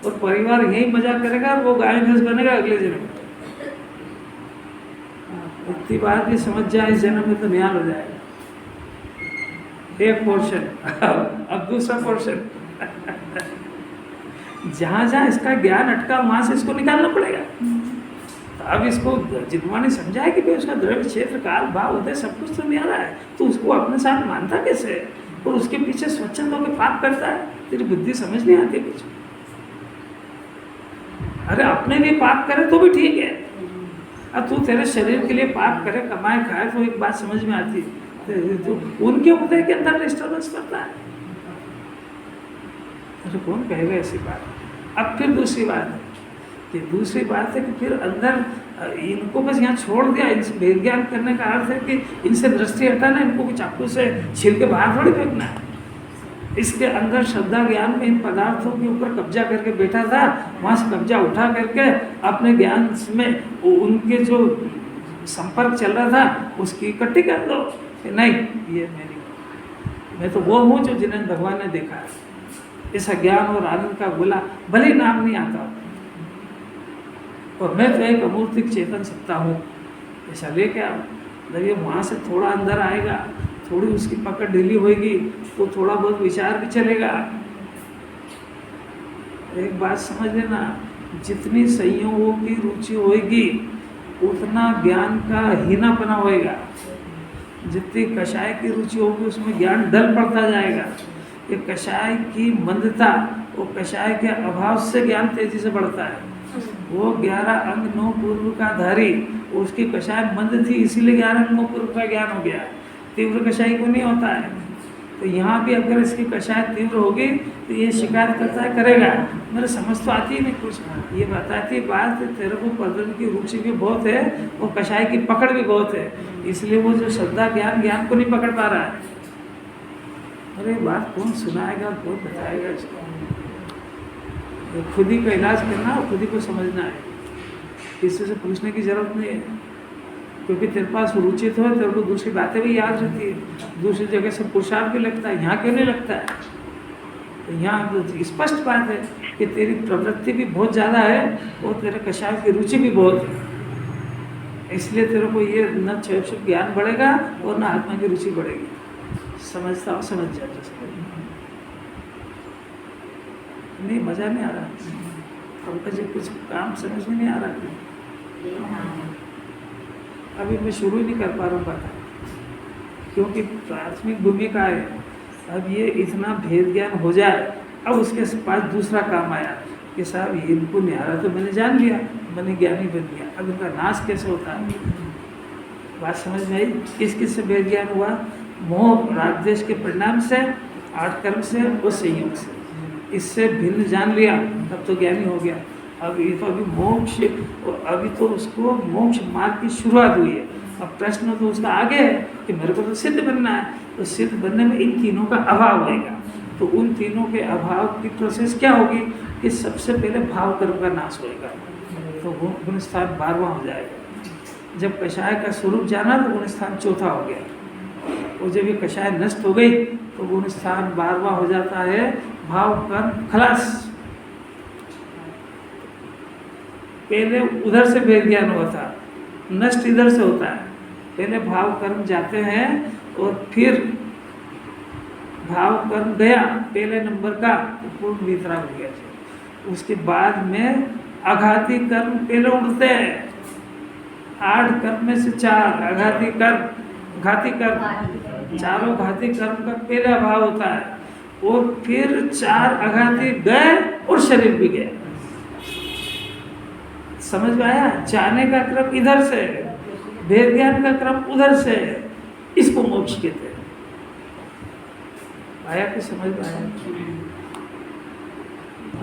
और परिवार यही मजा करेगा और वो गाय भैंस बनेगा अगले जन्म में। इतनी बात भी समझ जाए इस जन्म में तो निहाल हो जाएगा। एक पोर्शन अब दूसरा पोर्शन जहाँ जहाँ इसका ज्ञान अटका वहाँ से इसको निकालना पड़ेगा। तो अब इसको जितवानी समझाए कि भाई उसका द्रव्य क्षेत्र काल भाव उदय सब कुछ तो नहीं आ रहा है, तो उसको अपने साथ मानता कैसे है, और उसके पीछे स्वच्छंद होकर पाप करता है? तेरी बुद्धि समझ नहीं आती कुछ। अरे अपने लिए पाप करे तो भी ठीक है, अब तू तेरे शरीर के लिए पाप करे, कमाए खाए, तो एक बात समझ में आती है, तो उनके उदय के अंदर डिस्टर्बेंस करता है। अरे कौन कहेगा ऐसी बात? अब फिर दूसरी बात है कि फिर अंदर इनको बस यहाँ छोड़ दिया, इनसे भेद ज्ञान करने का अर्थ है कि इनसे दृष्टि हटाना, इनको भी चाकू से छील के बाहर थोड़ी फेंकना है। इसके अंदर श्रद्धा ज्ञान में इन पदार्थों के ऊपर कब्जा करके बैठा था, वहाँ से कब्जा उठा करके अपने ज्ञान में उनके जो संपर्क चल रहा था उसकी इकट्ठी कर दो कि नहीं, ये मैं तो वो हूँ जो जिन्हें भगवान ने देखा है। इस अज्ञान और आनंद का गोला भले नाम नहीं आता, और मैं तो एक अमूर्तिक चेतन सत्ता हूँ, ऐसा लेके आओ। जब ये वहाँ से थोड़ा अंदर आएगा, थोड़ी उसकी पकड़ ढीली होगी, तो थोड़ा बहुत विचार भी चलेगा। एक बात समझ लेना, जितनी संयोगों की रुचि होगी उतना ज्ञान का हीनापना होएगा। जितनी कषाय की रुचि होगी उसमें ज्ञान डल पड़ता जाएगा। ये कषाय की मंदता, वो कषाय के अभाव से ज्ञान तेजी से बढ़ता है। वो 11 अंग 9 पूर्व का धारी, उसकी कषाय मंद थी, इसीलिए 11 अंग 9 पूर्व का ज्ञान हो गया। तीव्र कषाय को नहीं होता है। तो यहाँ भी अगर इसकी कषाय तीव्र होगी तो ये शिकायत करता है, करेगा, मेरे समझ तो आती ही नहीं कुछ। ये बताती बात तेरे को पढ़ने की रुचि भी बहुत है और कषाय की पकड़ भी बहुत है, इसलिए वो जो श्रद्धा ज्ञान को नहीं पकड़ पा रहा है। अरे बात कौन सुनाएगा, कौन बताएगा इसको? खुद ही का इलाज करना और खुद ही को समझना है, किसी से पूछने की जरूरत नहीं है। क्योंकि तेरे पास रुचि तो है, तेरे को दूसरी बातें भी याद रहती है, दूसरी जगह से पुरुषार्थ भी लगता है, यहाँ क्यों नहीं लगता है? तो यहाँ तो स्पष्ट बात है कि तेरी प्रवृत्ति भी बहुत ज़्यादा है और तेरे कषाय की रुचि भी बहुत है, इसलिए तेरे को ये न क्षुप ज्ञान बढ़ेगा और न आत्मा की रुचि बढ़ेगी। समझता हूँ, समझ जाए नहीं, मज़ा नहीं आ रहा, पंकज जी कुछ काम समझ में नहीं आ रहा। अभी मैं शुरू ही नहीं कर पा रहा हूँ बात, क्योंकि प्राथमिक भूमिका है। अब ये इतना भेद ज्ञान हो जाए, अब उसके पास दूसरा काम आया कि साहब इनको नहीं आ रहा, तो मैंने जान लिया, मैंने ज्ञानी बन गया। अब इनका नाश कैसे होता है? बात समझ में आई? किस किस से भेद ज्ञान हुआ? मोह राग द्वेष के परिणाम से, 8 कर्म से और संयोग से। इससे भिन्न जान लिया तब तो ज्ञानी हो गया। अब ये तो अभी मोक्ष, अभी तो उसको मोक्ष मार्ग की शुरुआत हुई है। अब प्रश्न तो उसका आगे है कि मेरे को तो सिद्ध बनना है, तो सिद्ध बनने में इन तीनों का अभाव होगा। तो उन तीनों के अभाव की प्रोसेस क्या होगी कि सबसे पहले भाव कर्म का नाश होएगा, तो वो गुण स्थान 12वां हो जाएगा। जब कषाय का स्वरूप जाना तो गुण स्थान 4था हो गया, और जब ये कषाय नष्ट हो गई तो गुण स्थान 12वां हो जाता है, भाव कर्म खलास। पहले उधर से भेद ज्ञान हुआ था, नष्ट इधर से होता है। पहले भाव कर्म जाते हैं और फिर भाव कर्म गया पहले नंबर का, तो पूर्ण वितरा हो गया। उसके बाद में आघाती कर्म पहले उठते हैं। 8 कर्म में से 4 आघाती कर्म, घाती कर्म, चारों घाती कर्म का पहले अभाव होता है, और फिर 4 आघाती गए और शरीर भी गया। समझ में आया? जाने का क्रम इधर से, भेद ज्ञान का क्रम उधर से है, इसको मोक्ष कहते हैं। आया कि समझ में आया?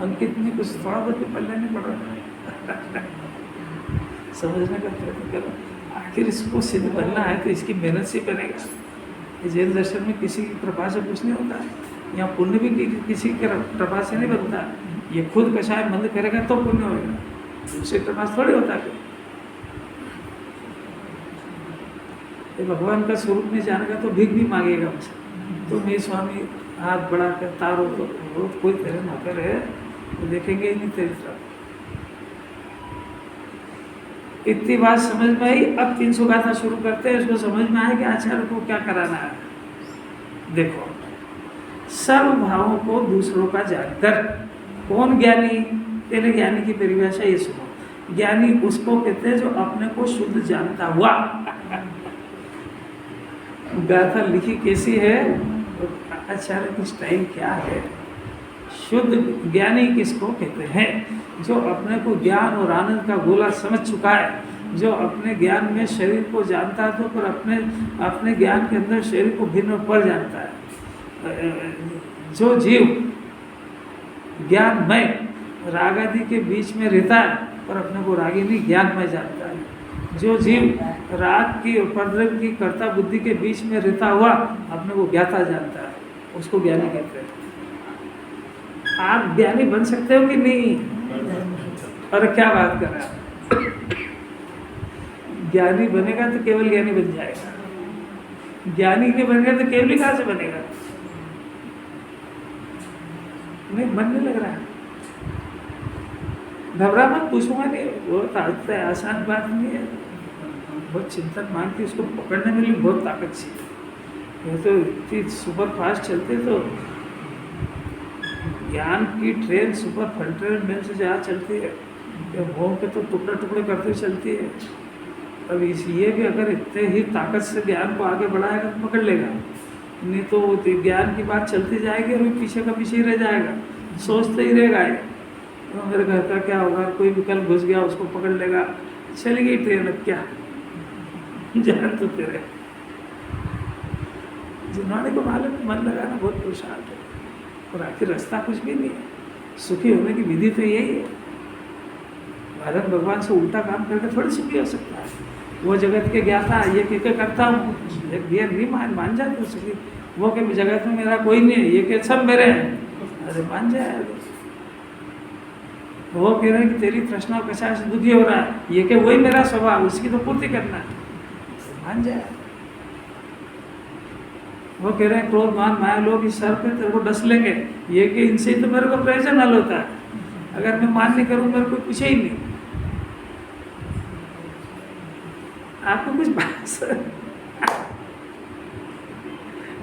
अंकित ने कुछ थोड़ा बहुत भी पल्ले नहीं पड़ रहा समझने का प्रयत्न करो। आखिर इसको सिद्ध बनना है तो इसकी मेहनत से बनेगा। ये जैन दर्शन में किसी की कृपा से कुछ नहीं होता, यहाँ पुण्य भी किसी की कृपा से नहीं बनता। ये खुद कषाय बंद करेगा तो पुण्य होगा, दूसरे कृपा से थोड़ी होता है। ये भगवान का स्वरूप नहीं जानेगा तो भीख भी मांगेगा हमसे, तो मेरे स्वामी हाथ बढ़ा कर तारो तो वो कोई तेरे नौकर है, वो देखेंगे ही नहीं तेरी तरफ। इतनी बात समझ में आई। अब 300 गाथा शुरू करते हैं, इसको समझ में आया कि आचार्य को क्या कराना है। देखो, सर्व भावों को दूसरों का जानकर कौन ज्ञानी? पहले ज्ञानी की परिभाषा ये सुनो। ज्ञानी उसको कहते हैं जो अपने को शुद्ध जानता हुआ। गाथा लिखी कैसी है, आचार्य की स्टाइल क्या है? शुद्ध ज्ञानी किसको कहते हैं? जो अपने को ज्ञान और आनंद का गोला समझ चुका है, जो अपने ज्ञान में शरीर को जानता है तो पर अपने ज्ञान के अंदर शरीर को भिन्न पर जानता है। जो जीव ज्ञानमय राग आदि के बीच में रहता है पर अपने को रागी नहीं ज्ञानमय जानता है। जो जीव राग की और परद्रव्य की कर्ता बुद्धि के बीच में रहता हुआ अपने को ज्ञाता जानता है, उसको ज्ञानी कहते हैं। आप ज्ञानी बन सकते हो कि नहीं? अरे क्या बात कर रहे हैं? ज्ञानी बनेगा तो केवल ज्ञानी बन जाएगा, ज्ञानी नहीं बनेगा तो केवल कहाँ से बनेगा? नहीं, मन नहीं लग रहा है। घबरा मत, पूछूंगा नहीं, वो ताकत है, आसान बात नहीं है। बहुत चिंतन मांगती, उसको पकड़ने में भी बहुत ताकत चाहिए। ये तो इतनी सुपर फास्ट चलते तो ज्ञान की ट्रेन सुपर फंट्रेन मेल से जहाँ चलती है, भोग के तो टुकड़े टुकड़े करते चलती है। अब ये भी अगर इतने ही ताकत से ज्ञान को आगे बढ़ाएगा तो पकड़ लेगा, नहीं तो ज्ञान की बात चलती जाएगी और पीछे का पीछे ही रह जाएगा, सोचते ही रहेगा ये तो मेरे घर का क्या होगा, कोई विकल्प घुस गया उसको पकड़ लेगा, चली गई ट्रेन। अब क्या जान तो तेरे जिन्होंने को मालूम मन लगाना बहुत पुरुषार्थ है, और आखिर रास्ता कुछ भी नहीं है। सुखी होने की विधि तो यही है। भारत भगवान से उल्टा काम करके थोड़ी सुखी हो सकता है। वो जगत के ज्ञाता ये कह करता हूँ, एक नहीं मान जाते सुखी। वो के जगत में मेरा कोई नहीं है, ये के सब मेरे हैं, अरे मान जाए। वो कह रहे हैं कि तेरी तृष्णा कषाय से दुखी हो रहा है, ये के वही मेरा स्वभाव, उसकी तो पूर्ति करना है, मान जाए। वो कह रहे हैं क्रोध मान माया लोग इस सर पे तेरे को डस लेंगे, ये कि इनसे ही तो मेरे को प्रयोजन हल होता है, अगर मैं मान नहीं करूँ मेरे को पूछे ही नहीं। आपको कुछ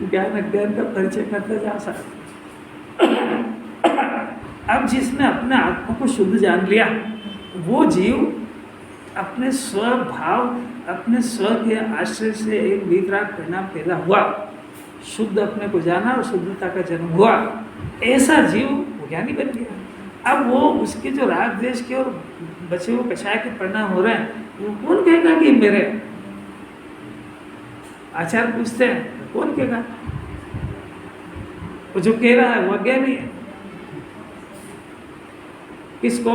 ज्ञान अज्ञान का परिचय करते जा सकते। अब जिसने अपने आत्मा को शुद्ध जान लिया, वो जीव अपने स्वभाव अपने स्व के आश्रय से एक वितराग परिणाम पैदा हुआ, शुद्ध अपने को जाना और शुद्धता का जन्म हुआ, ऐसा जीव ज्ञानी बन गया। अब वो उसके जो राग द्वेष के और बचे हुए कषाय के परिणाम हो रहे हैं, वो कौन कहेगा कि मेरे? आचार्य पूछते हैं कौन कहेगा? वो जो कह रहा है वो अज्ञानी है। किसको?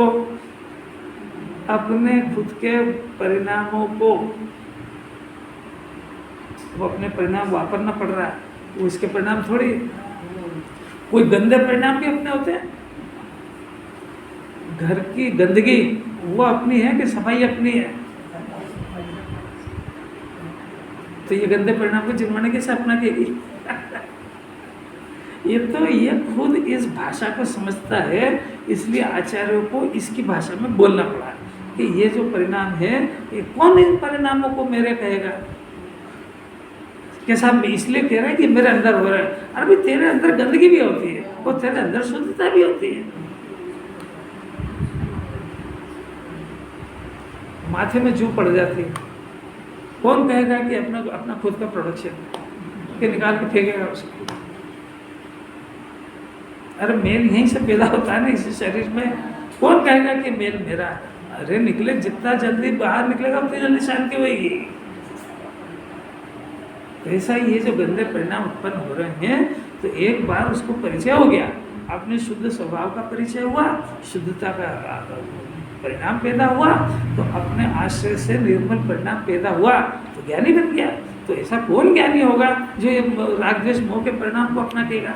अपने खुद के परिणामों को, वो अपने परिणाम वापरना पड़ रहा है, वो इसके परिणाम थोड़ी। कोई गंदे परिणाम भी अपने होते हैं। घर की गंदगी वो अपनी है कि सफाई अपनी है? तो ये गंदे परिणाम को जिन्होंने कैसे अपना देगी? ये खुद इस भाषा को समझता है, इसलिए आचार्यों को इसकी भाषा में बोलना पड़ा कि ये जो परिणाम है, ये कौन इन परिणामों को मेरे कहेगा? कैसा? इसलिए कह रहा है कि मेरे अंदर हो रहा है। अरे भाई, तेरे अंदर गंदगी भी होती है और तेरे अंदर शुद्धता भी होती है। माथे में जू पड़ जाती है, कौन कहेगा कि अपना खुद का प्रोडक्शन के निकाल के फेंकेगा उसको? अरे मेल यहीं से पैदा होता है ना, इसी शरीर में। कौन कहेगा कि मेल मेरा? अरे निकले, जितना जल्दी बाहर निकलेगा उतनी जल्दी शांति होगी। तो ऐसा ही ये जो गंदे परिणाम उत्पन्न हो रहे हैं, तो एक बार उसको परिचय हो गया, अपने शुद्ध स्वभाव का परिचय हुआ, शुद्धता का परिणाम पैदा हुआ, तो अपने आश्रय से निर्मल परिणाम पैदा हुआ, तो ज्ञानी बन गया। तो ऐसा कौन ज्ञानी होगा जो ये राग द्वेष मोह के परिणाम को अपना कहेगा?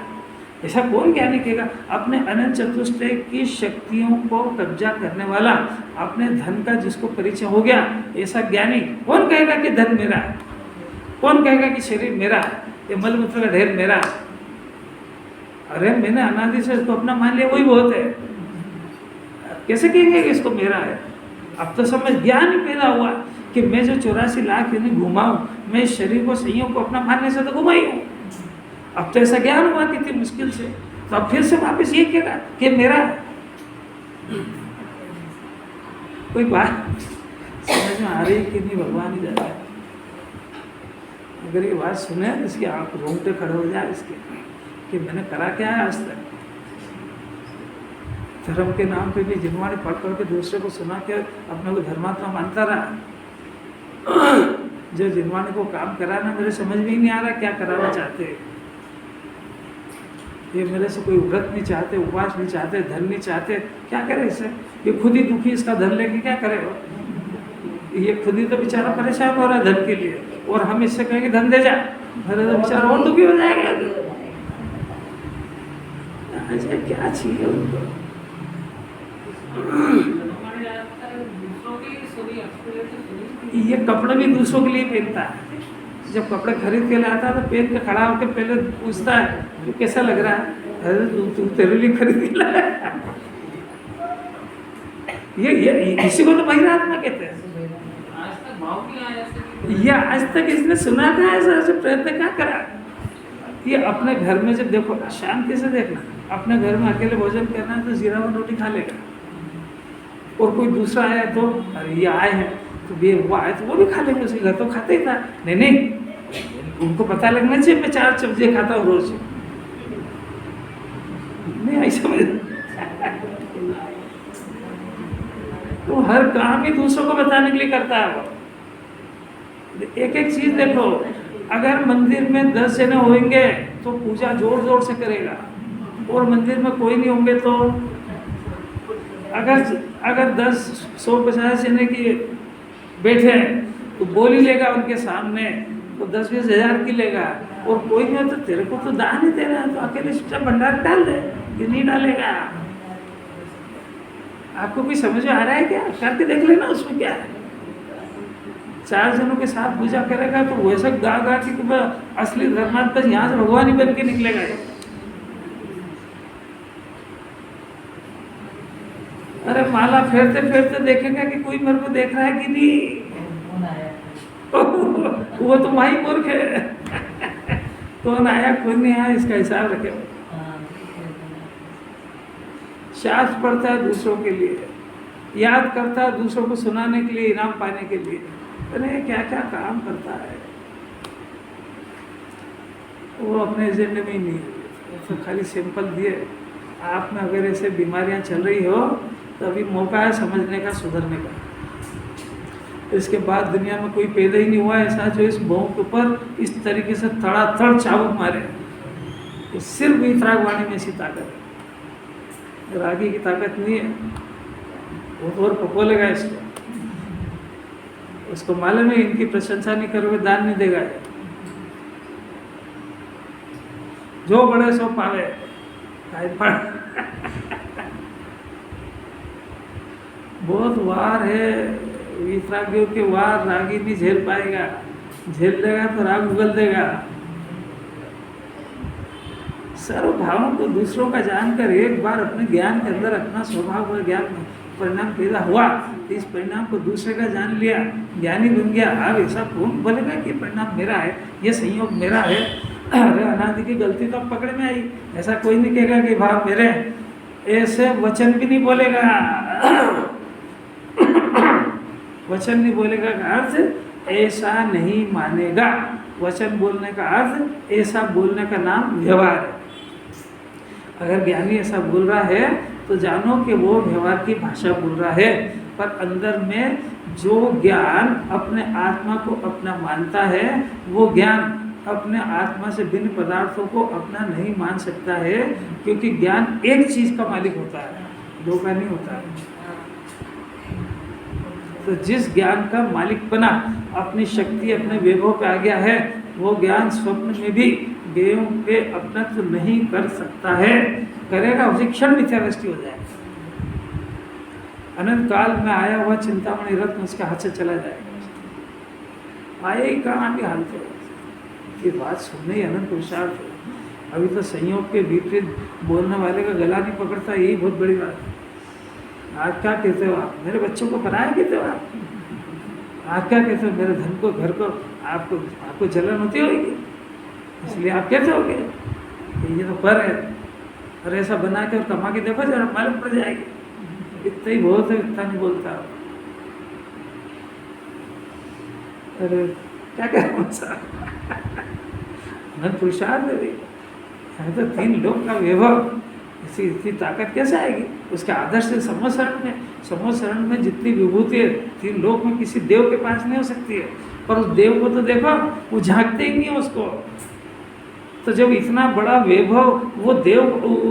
ऐसा कौन ज्ञानी कहेगा? अपने अनंत चतुष्टय की शक्तियों को कब्जा करने वाला, अपने धन का जिसको परिचय हो गया, ऐसा ज्ञानी कौन कहेगा कि धन मेरा है? कौन कहेगा कि शरीर मेरा है, ये मलमूत्र का ढेर मेरा है? अरे मैंने अनादि से इसको अपना मान लिया, वही बहुत है। कैसे कहेंगे कि इसको मेरा है? अब तो समझ ज्ञान ही पैदा हुआ कि मैं जो 84 लाख यानी घुमाऊं, मैं इस शरीर को संयोग को अपना मानने से तो घुमाई हूँ। अब तो ऐसा ज्ञान हुआ कितनी मुश्किल से, तो अब फिर से वापस ये कहेगा कि मेरा है। कोई बात समझ में आ रही कि नहीं भगवान ही जाता है। अगर ये बात सुने तो इसकी आँख रोंगटे खड़े हो जाए इसके कि मैंने करा क्या है आज तक। धर्म के नाम पे भी जिनवाणी पढ़ पढ़ के दूसरे को सुना के अपने को धर्मात्मा मानता रहा। जो जिनवाणी को काम कराना मेरे समझ में ही नहीं आ रहा क्या कराना चाहते। ये मेरे से कोई व्रत नहीं चाहते, उपवास नहीं चाहते, धन नहीं चाहते, क्या करे इससे? ये खुद ही दुखी, इसका धन लेके क्या करे वो? ये खुद ही तो बेचारा परेशान हो रहा है धन के लिए, और हम इससे कहेंगे धन दे जा, अरे तो बेचारा और दुखी हो जाएगा। अच्छा क्या चाहिए उनको? ये कपड़े भी दूसरों के लिए पहनता है। जब कपड़े खरीद के लाता है तो पहन के खड़ा होकर पहले पूछता है तो कैसा लग रहा है? अरे तू तेरे लिए खरीद के लाया। ये इसी को तो बहिरात्मा कहते हैं। ये आज तक इसने सुना था ऐसा प्रयत्न क्या करा? ये अपने घर में जब देखो शांति से देखना, अपने घर में अकेले भोजन करना है तो जीरा और रोटी खा लेगा, और कोई दूसरा आया तो अरे ये आए हैं तो वो आए तो वो भी खा लेंगे, उसके घर तो खाते ही था। नहीं उनको पता लगना चाहिए मैं 4 सब्जी खाता हूँ रोज। नहीं ऐसा तो हर काम ही दूसरों को बताने के लिए करता है वो। एक एक चीज देखो, अगर मंदिर में 10 जने होंगे तो पूजा जोर जोर से करेगा, और मंदिर में कोई नहीं होंगे तो अगर 10-100-50 जने की बैठे तो बोल ही लेगा उनके सामने, तो 10-20 हज़ार की लेगा, और कोई नहीं हो तो तेरे को तो दान ही दे रहा है तो अकेले चुपचाप भंडार डाल दे, ये नहीं डालेगा। आपको कोई समझ में आ रहा है क्या? करके देख लेना उसमें क्या है। 4 जनों के साथ पूजा करेगा तो वैसा गा गा कि असली धर्मात्मा यहाँ से भगवान ही बन के निकलेगा। अरे माला फेरते फेरते देखेगा कि कोई मेरे को देख रहा है कि नहीं। वो तो वही मूर्ख है। कौन आया कौन नहीं आया इसका हिसाब रखे। शास्त्र पढ़ता है दूसरों के लिए, याद करता है दूसरों को सुनाने के लिए, इनाम पाने के लिए। अरे क्या क्या काम करता है वो अपने एजेंडे में ही नहीं, तो खाली सिंपल दिए। आप में अगर ऐसे बीमारियां चल रही हो तो अभी मौका है समझने का, सुधरने का। इसके बाद दुनिया में कोई पैदा ही नहीं हुआ ऐसा जो इस बहू के ऊपर इस तरीके से तड़ातड़ चाबुक मारे। तो सिर्फ वीतराग वाणी में ऐसी ताकत है, रागी की ताकत नहीं है। वो और पकोलेगा इसको, उसको मालूम है इनकी प्रशंसा नहीं करोगे दान नहीं देगा। जो बड़े सो पावे बहुत वार है वितरागियों के वार, रागी नहीं झेल पाएगा। झेल लेगा तो राग उगल देगा। सर्व भावों को दूसरों का जानकर एक बार अपने ज्ञान के अंदर अपना स्वभाव और ज्ञान परिणाम पैदा हुआ, इस परिणाम को दूसरे का जान लिया, ज्ञानी बन गया। अब ऐसा कौन बोलेगा कि परिणाम मेरा है, ये संयोग मेरा है। अरे अनादि की गलती तो पकड़ में आई। ऐसा कोई नहीं कहेगा कि भाव मेरे, ऐसे वचन भी नहीं बोलेगा। वचन नहीं बोलेगा का अर्थ ऐसा नहीं मानेगा। वचन बोलने का अर्थ ऐसा बोलने का नाम व्यवहार है। अगर ज्ञानी ऐसा बोल रहा है तो जानो कि वो व्यवहार की भाषा बोल रहा है, पर अंदर में जो ज्ञान अपने आत्मा को अपना मानता है वो ज्ञान अपने आत्मा से भिन्न पदार्थों को अपना नहीं मान सकता है, क्योंकि ज्ञान एक चीज का मालिक होता है, दो का नहीं होता है। तो जिस ज्ञान का मालिक बना अपनी शक्ति अपने वैभव पे आ गया है, वो ज्ञान स्वप्न में भी ज्ञेयों पे अपना तो नहीं कर सकता है। करेगा उसे क्षण मिथ्या दृष्टि हो जाएगा। अनंत काल में आया हुआ चिंतामणि रत्न उसके हाथ से चला जाएगा। आए ही कहाँ आगे हाल तो ये बात सुनने ही अनंत पुरुषार्थ है। अभी तो संयोग के विपरीत बोलने वाले का गला नहीं पकड़ता, यही बहुत बड़ी बात है। आज क्या कहते हो आप? मेरे बच्चों को पराया कहते हो आप? आप क्या कहते हो? मेरे धन को, घर को, आपको जलन होती होगी, इसलिए आप कहते होगे ये तो पर है। और ऐसा बना के और कमा के देखो जरा, मालूम पड़ जाएगी। इतना ही बहुत है, इतना नहीं बोलता। अरे क्या कह पुरुषार्थ है। यहाँ तो 3 लोक का वैभव, इतनी ताकत कैसे आएगी? उसके आदर्श से समोशरण में जितनी विभूति है 3 लोक में किसी देव के पास नहीं हो सकती है। पर उस देव को तो देखो, वो झांकते ही नहीं है उसको। तो जब इतना बड़ा वैभव, वो देव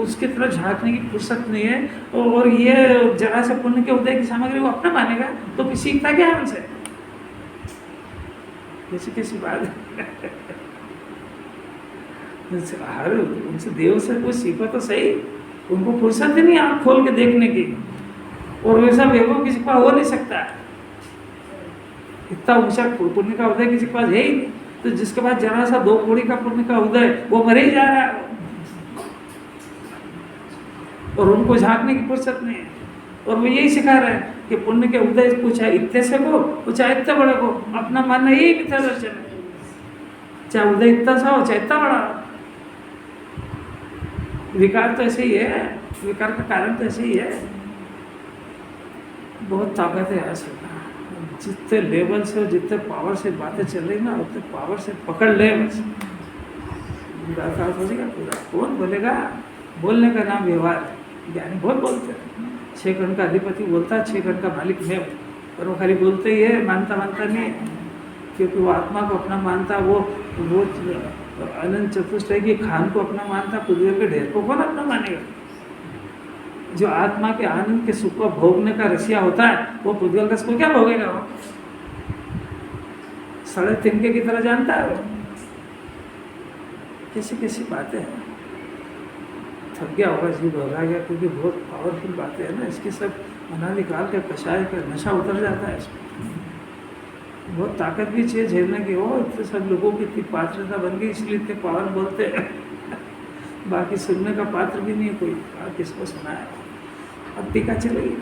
उसकी तरफ झांकने की फुर्सत नहीं है, और ये जरा से पुण्य के उदय की सामग्री वो अपना मानेगा, तो सीखता क्या है उनसे? कैसी बात है। उनसे देव से कुछ सीखो तो सही। उनको फुर्सत ही नहीं आँख खोल के देखने की, और वैसा वैभव किसी के पास हो नहीं सकता। इतना ऊंचा पुण्य का उदय किसी के पास है ही नहीं। तो जिसके पास जरा सा 2 कौड़ी का पुण्य का उदय, वो मर ही जा रहा है, और उनको झांकने की फुर्सत नहीं है। और वो यही सिखा रहे हैं कि पुण्य के उदय को चाहे इतने से को, चाहे इतने बड़े को, अपना मानना यही मिथ्या दर्शन है। चाहे उदय इतना सा हो, चाहे इतना बड़ा हो। विकार तो ऐसे ही है, विकार का कारण तो ऐसे ही है। बहुत ताकत है ऐसे। जितने लेवल से और जितने पावर से बातें चल रही ना, उतने पावर से पकड़ ले बस, पूरा हो जाएगा पूरा। कौन बोलेगा? बोलने का नाम व्यवहार है। ज्ञानी बहुत बोलते हैं। 6 कण का अधिपति बोलता है, 6 कण का मालिक मैं हूँ, पर वो खाली बोलते ही है, मानता नहीं है। क्योंकि वो आत्मा को अपना मानता, वो अनंत चतुष्टय की खान को अपना मानता, पुद्गल के ढेर को कौन अपना मानेगा? जो आत्मा के आनंद के सुख को भोगने का रसिया होता है, वो पुद्गल रस को क्या भोगेगा? वो 3.5 तिनके की तरह जानता है वो। कैसी बातें हैं। थक गया होगा, जीव घबरा गया, क्योंकि बहुत पावरफुल बातें हैं ना। इसकी सब अनादिकाल के कषाय का नशा उतर जाता है इसमें। बहुत ताकत भी चाहिए झेलने की। हो इतने सब लोगों की इतनी पात्रता बन गई, इसलिए इतने पावर बोलते हैं। बाकी सुनने का पात्र भी नहीं कोई, किसको सुना है। अब टीका चलेगी।